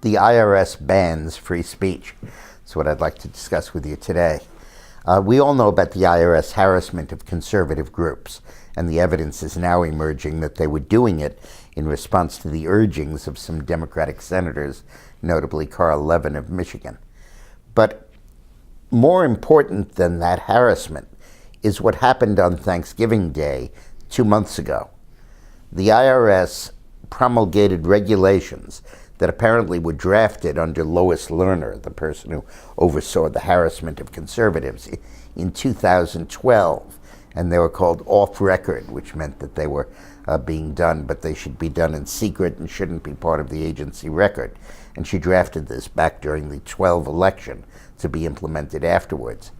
The IRS bans free speech. That's what I'd like to discuss with you today. We all know about the IRS harassment of conservative groups, and the evidence is now emerging that they were doing it in response to the urgings of some Democratic senators, notably Carl Levin of Michigan. But more important than that harassment is what happened on Thanksgiving Day 2 months ago. The IRS promulgated regulations that apparently were drafted under Lois Lerner, the person who oversaw the harassment of conservatives, in 2012. And they were called off-record, which meant that they were being done, but they should be done in secret and shouldn't be part of the agency record. And she drafted this back during the 2012 election to be implemented afterwards.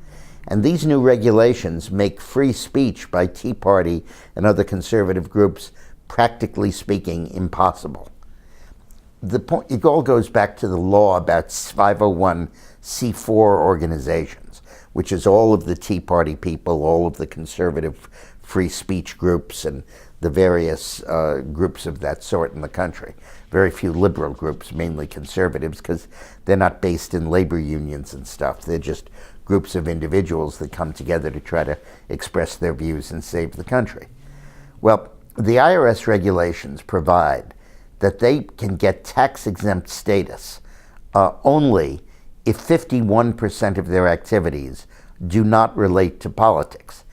And these new regulations make free speech by Tea Party and other conservative groups, practically speaking, impossible. It all goes back to the law about 501c4 organizations, which is all of the Tea Party people, all of the conservative free speech groups, and the various groups of that sort in the country. Very few liberal groups, mainly conservatives, because they're not based in labor unions and stuff. They're just groups of individuals that come together to try to express their views and save the country. Well, the IRS regulations provide that they can get tax-exempt status only if 51% of their activities do not relate to politics.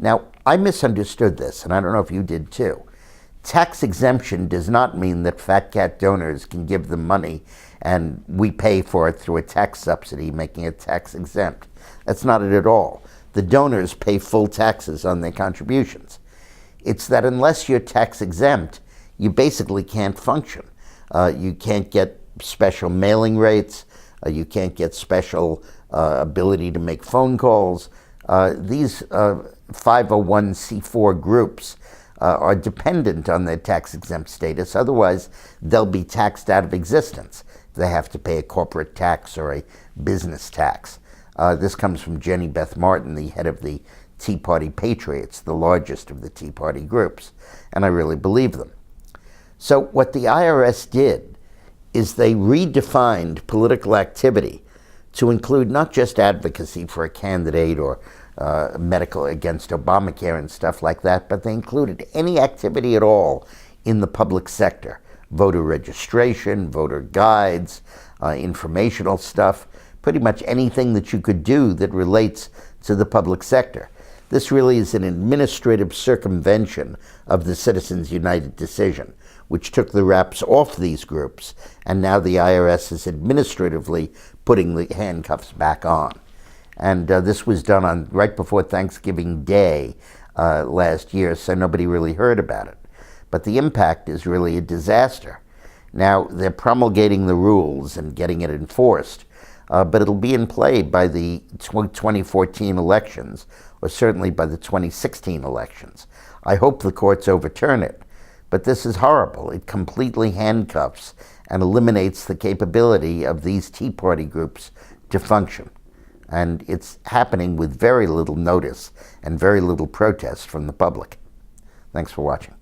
Now, I misunderstood this, and I don't know if you did too. Tax exemption does not mean that fat cat donors can give them money and we pay for it through a tax subsidy, making it tax exempt. That's not it at all. The donors pay full taxes on their contributions. It's that unless you're tax exempt, you basically can't function. You can't get special mailing rates. You can't get special ability to make phone calls. These 501c4 groups are dependent on their tax-exempt status. Otherwise, they'll be taxed out of existence. They have to pay a corporate tax or a business tax. This comes from Jenny Beth Martin, the head of the Tea Party Patriots, the largest of the Tea Party groups, and I really believe them. So what the IRS did is they redefined political activity to include not just advocacy for a candidate or medical against Obamacare and stuff like that, but they included any activity at all in the public sector. Voter registration, voter guides, informational stuff, pretty much anything that you could do that relates to the public sector. This really is an administrative circumvention of the Citizens United decision, which took the wraps off these groups, and now the IRS is administratively putting the handcuffs back on. And this was done on right before Thanksgiving Day last year, so nobody really heard about it. But the impact is really a disaster. Now, they're promulgating the rules and getting it enforced, but it'll be in play by the 2014 elections, or certainly by the 2016 elections. I hope the courts overturn it, but this is horrible. It completely handcuffs and eliminates the capability of these Tea Party groups to function. And it's happening with very little notice and very little protest from the public. Thanks for watching.